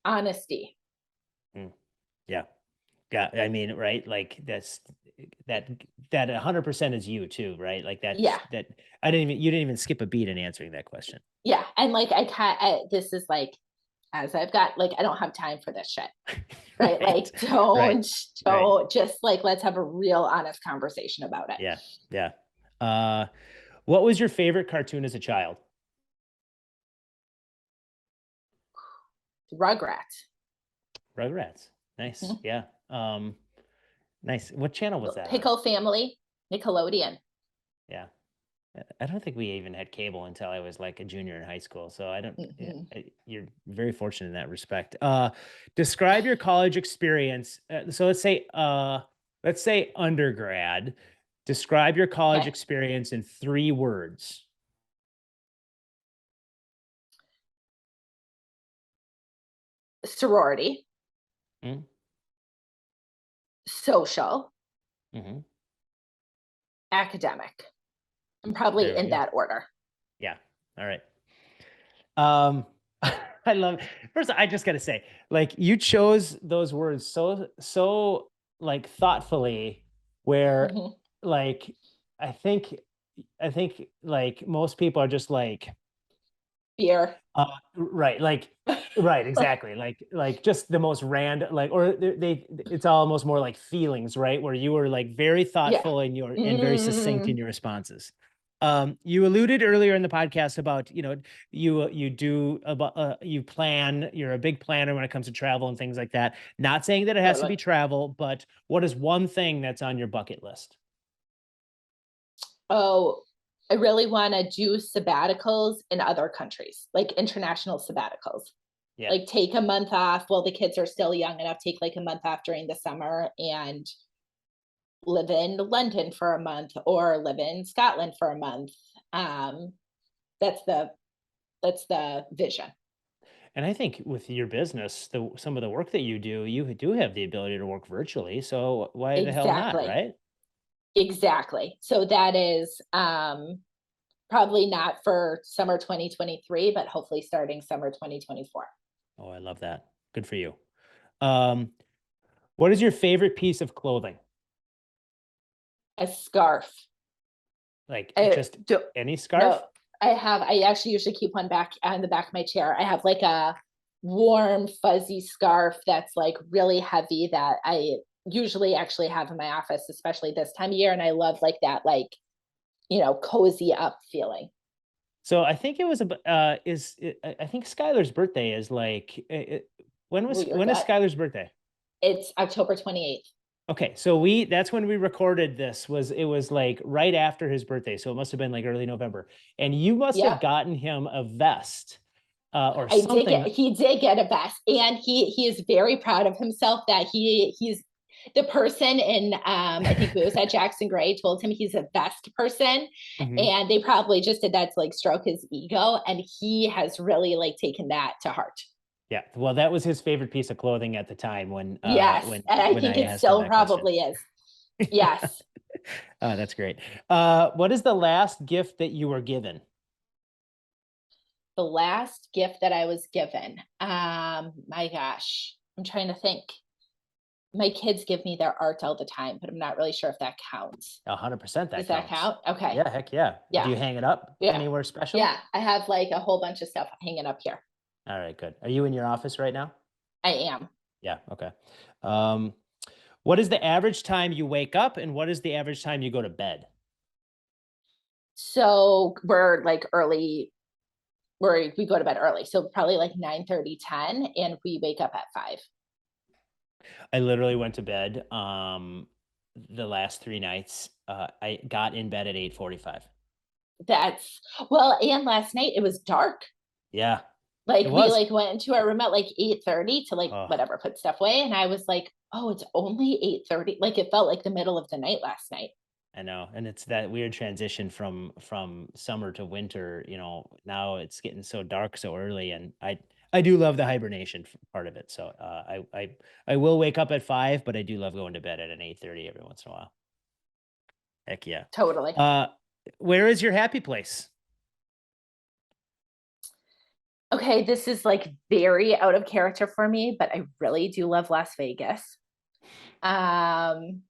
Honesty. Yeah. I mean, right? Like that 100% is you too, right? Like that. Yeah. That you didn't even skip a beat in answering that question. Yeah, and like this is like, as I've got like, I don't have time for this shit, right? Like don't just like, let's have a real honest conversation about it. Yeah. What was your favorite cartoon as a child? Rugrats. Nice. Mm-hmm. Yeah. Nice. What channel was that? Pickle Family, Nickelodeon. Yeah. I don't think we even had cable until I was like a junior in high school. So I don't, you're very fortunate in that respect. Describe your college experience. So let's say undergrad. Describe your college experience in 3 words. Sorority. Mm-hmm. Social. Mm-hmm. Academic. I'm probably in that order. Yeah. All right. I love, first, I just got to say, like, you chose those words so like thoughtfully, where like, I think like most people are just like, Beer. Right. Right. Exactly. Just the most random, or it's almost more like feelings, right? Where you were like very Yeah. thoughtful and very succinct in your responses. You alluded earlier in the podcast about, you do about, you plan, you're a big planner when it comes to travel and things like that. Not saying that it has to Totally. be travel, but what is one thing that's on your bucket list? Oh, I really want to do sabbaticals in other countries, like international sabbaticals. Yeah. Like take a month off while the kids are still young enough, take like a month off during the summer and live in London for a month or live in Scotland for a month. Um, that's the vision. And I think with your business, some of the work that you do have the ability to work virtually. So why the hell not, Exactly. right? Exactly. So that is probably not for summer 2023, but hopefully starting summer 2024. Oh, I love that. Good for you. Um, what is your favorite piece of clothing? A scarf. Like I just do, any no, scarf? I actually usually keep one back on the back of my chair. I have like a warm, fuzzy scarf that's like really heavy that I usually actually have in my office, especially this time of year. And I love like that, like, cozy up feeling. So I think it was I think Skylar's birthday is like Ooh, you're when is good. Skylar's birthday? It's October 28th. Okay, so that's when we recorded this. It was like right after his birthday, so it must have been like early November. And you must have Yep. gotten him a vest or something. He did get a vest, and he is very proud of himself that he's the person in I think it was at Jackson Gray told him he's a vest person, Mhm. and they probably just did that to like stroke his ego, and he has really like taken that to heart. Yeah, well, that was his favorite piece of clothing at the time Yes, and I when think I it asked him still that question. probably is. Yes. Oh, that's great. What is the last gift that you were given? The last gift that I was given, my gosh, I'm trying to think. My kids give me their art all the time, but I'm not really sure if that counts. 100% Does that that counts. count? Okay. Yeah, heck yeah. Do Yeah. you hang it up Yeah. anywhere special? Yeah. I have like a whole bunch of stuff hanging up here. All right, good. Are you in your office right now? I am. Yeah, okay. Um, what is the average time you wake up and what is the average time you go to bed? So we're like early, we go to bed early. So probably like 9:30, 10, and we wake up at 5. I literally went to bed the last 3 nights. I got in bed at 8:45. That's well, and last night it was dark. Yeah, it Like we was. like went into our room at like 8:30 to like Oh, whatever, put stuff away. And I was like, oh, it's only 8:30. Like it felt like the middle of the night last night. I know. And it's that weird transition from summer to winter, now it's getting so dark so early and I do love the hibernation part of it. So, I will wake up at 5, but I do love going to bed at an 8:30 every once in a while. Heck yeah. Totally. Uh, where is your happy place? Okay, this is like very out of character for me, but I really do love Las Vegas. Um,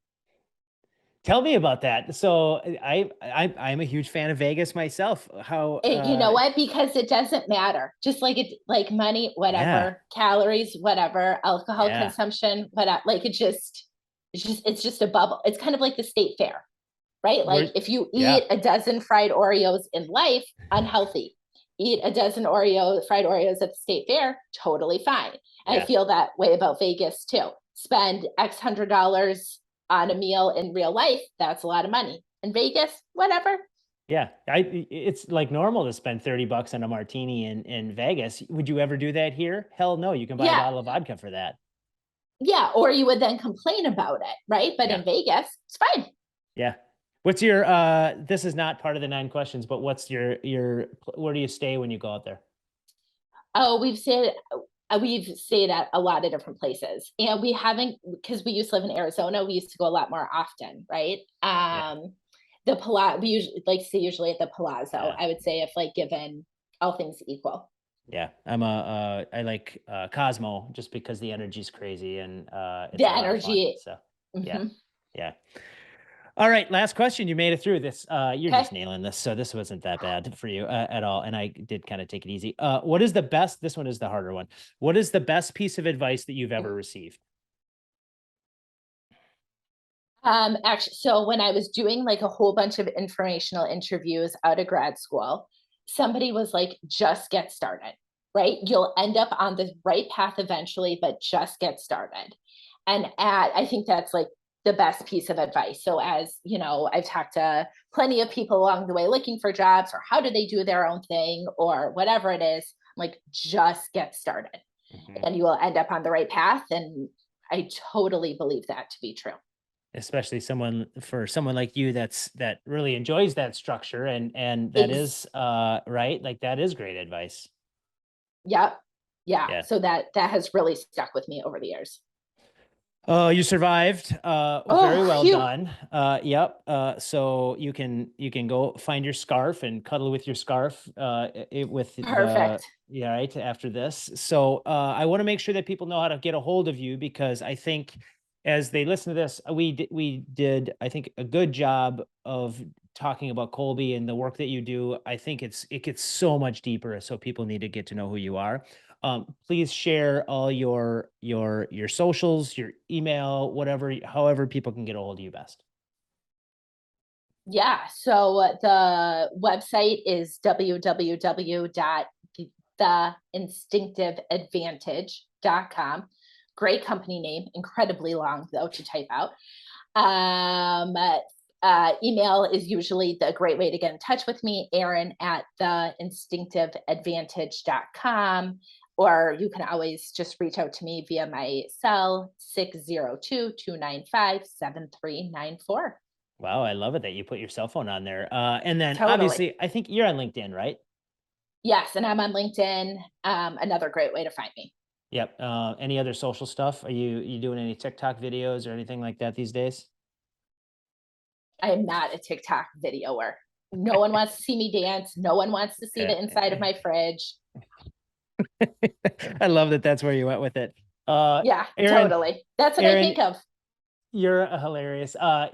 Tell me about that. So, I'm a huge fan of Vegas myself. How, you know what? Because it doesn't matter. Just like it, like money, yeah, whatever, calories, whatever, alcohol yeah, consumption, whatever. Like it's just a bubble. It's kind of like the state fair, right? Like we're if you yeah, eat a dozen fried Oreos in life, unhealthy. Eat a dozen fried Oreos at the state fair, totally fine. I yeah. feel that way about Vegas too. Spend X $100 on a meal in real life, that's a lot of money. In Vegas, whatever. Yeah, it's like normal to spend $30 on a martini in Vegas. Would you ever do that here? Hell no, you can buy a Yeah, bottle of vodka for that. yeah. Or you would then complain about it, right? But Yeah. in Vegas, it's fine. Yeah. What's your this is not part of the 9 questions, but what's where do you stay when you go out there? Oh, we've stayed at a lot of different places, and we haven't because we used to live in Arizona. We used to go a lot more often, right? Yeah. The Palazzo, we usually like to stay usually at the Palazzo. Yeah. I would say if like given all things equal, Yeah. I like Cosmo just because the energy's crazy and it's the a lot of fun. energy. So, yeah. Mhm. Yeah. All right, last question. You made it through this. You're Okay. just nailing this, so this wasn't that bad for you at all. And I did kind of take it easy. What is the best? This one is the harder one. What is the best piece of advice that you've ever received? Actually, so when I was doing like a whole bunch of informational interviews out of grad school, somebody was like, just get started, right? You'll end up on the right path eventually, but just get started. I think that's like the best piece of advice. So as you know, I've talked to plenty of people along the way looking for jobs or how do they do their own thing or whatever it is, like just get started and you will end up on the right path. And I totally believe that to be true. Especially someone like you that really enjoys that structure and that Ex- is right, like that is great advice. Yep. Yeah. Yeah. So that has really stuck with me over the years. Oh, you survived. Very Oh, well phew. done. Yep. So you can go find your scarf and cuddle with your scarf with the Perfect. yeah, right after this. So I want to make sure that people know how to get a hold of you because I think as they listen to this, we did I think a good job of talking about Colby and the work that you do. I think it gets so much deeper, so people need to get to know who you are. Please share all your socials, your email, whatever, however people can get a hold of you best. Yeah. So the website is www.theinstinctiveadvantage.com. Great company name, incredibly long though to type out. Email is usually the great way to get in touch with me, Erin at theinstinctiveadvantage.com. Or you can always just reach out to me via my cell 602-295-7394. Wow, I love it that you put your cell phone on there. And then Totally. obviously, I think you're on LinkedIn, right? Yes. And I'm on LinkedIn. Another great way to find me. Yep. Any other social stuff? Are you doing any TikTok videos or anything like that these days? I am not a TikTok videoer. No one wants to see me dance. No one wants to see the inside of my fridge. I love that that's where you went with it. Yeah, Erin, totally. That's what I Erin, think of. you're hilarious. I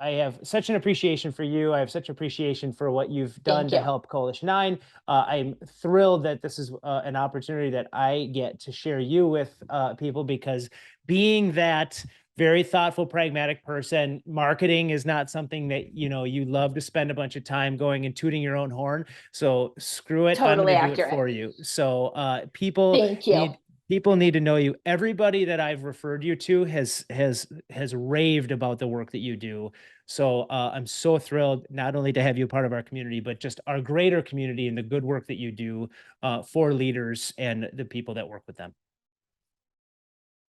have such an appreciation for you. I have such appreciation for what you've done Thank to you. help Coalition 9. I'm thrilled that this is an opportunity that I get to share you with people because being that very thoughtful, pragmatic person, marketing is not something that, you love to spend a bunch of time going and tooting your own horn. So screw it. I'm going Totally to do it accurate. for you. So people Thank you. need People need to know you. Everybody that I've referred you to has raved about the work that you do. So I'm so thrilled not only to have you a part of our community, but just our greater community and the good work that you do for leaders and the people that work with them.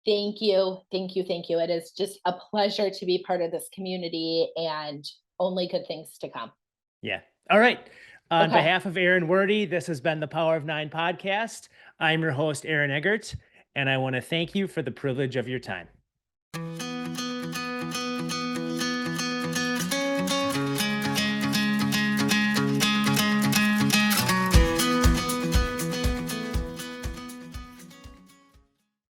Thank you. Thank you. Thank you. It is just a pleasure to be part of this community and only good things to come. Yeah. All right. On Okay. behalf of Erin Werde, this has been the Power of Nine podcast. I'm your host, Aaron Eggert, and I want to thank you for the privilege of your time.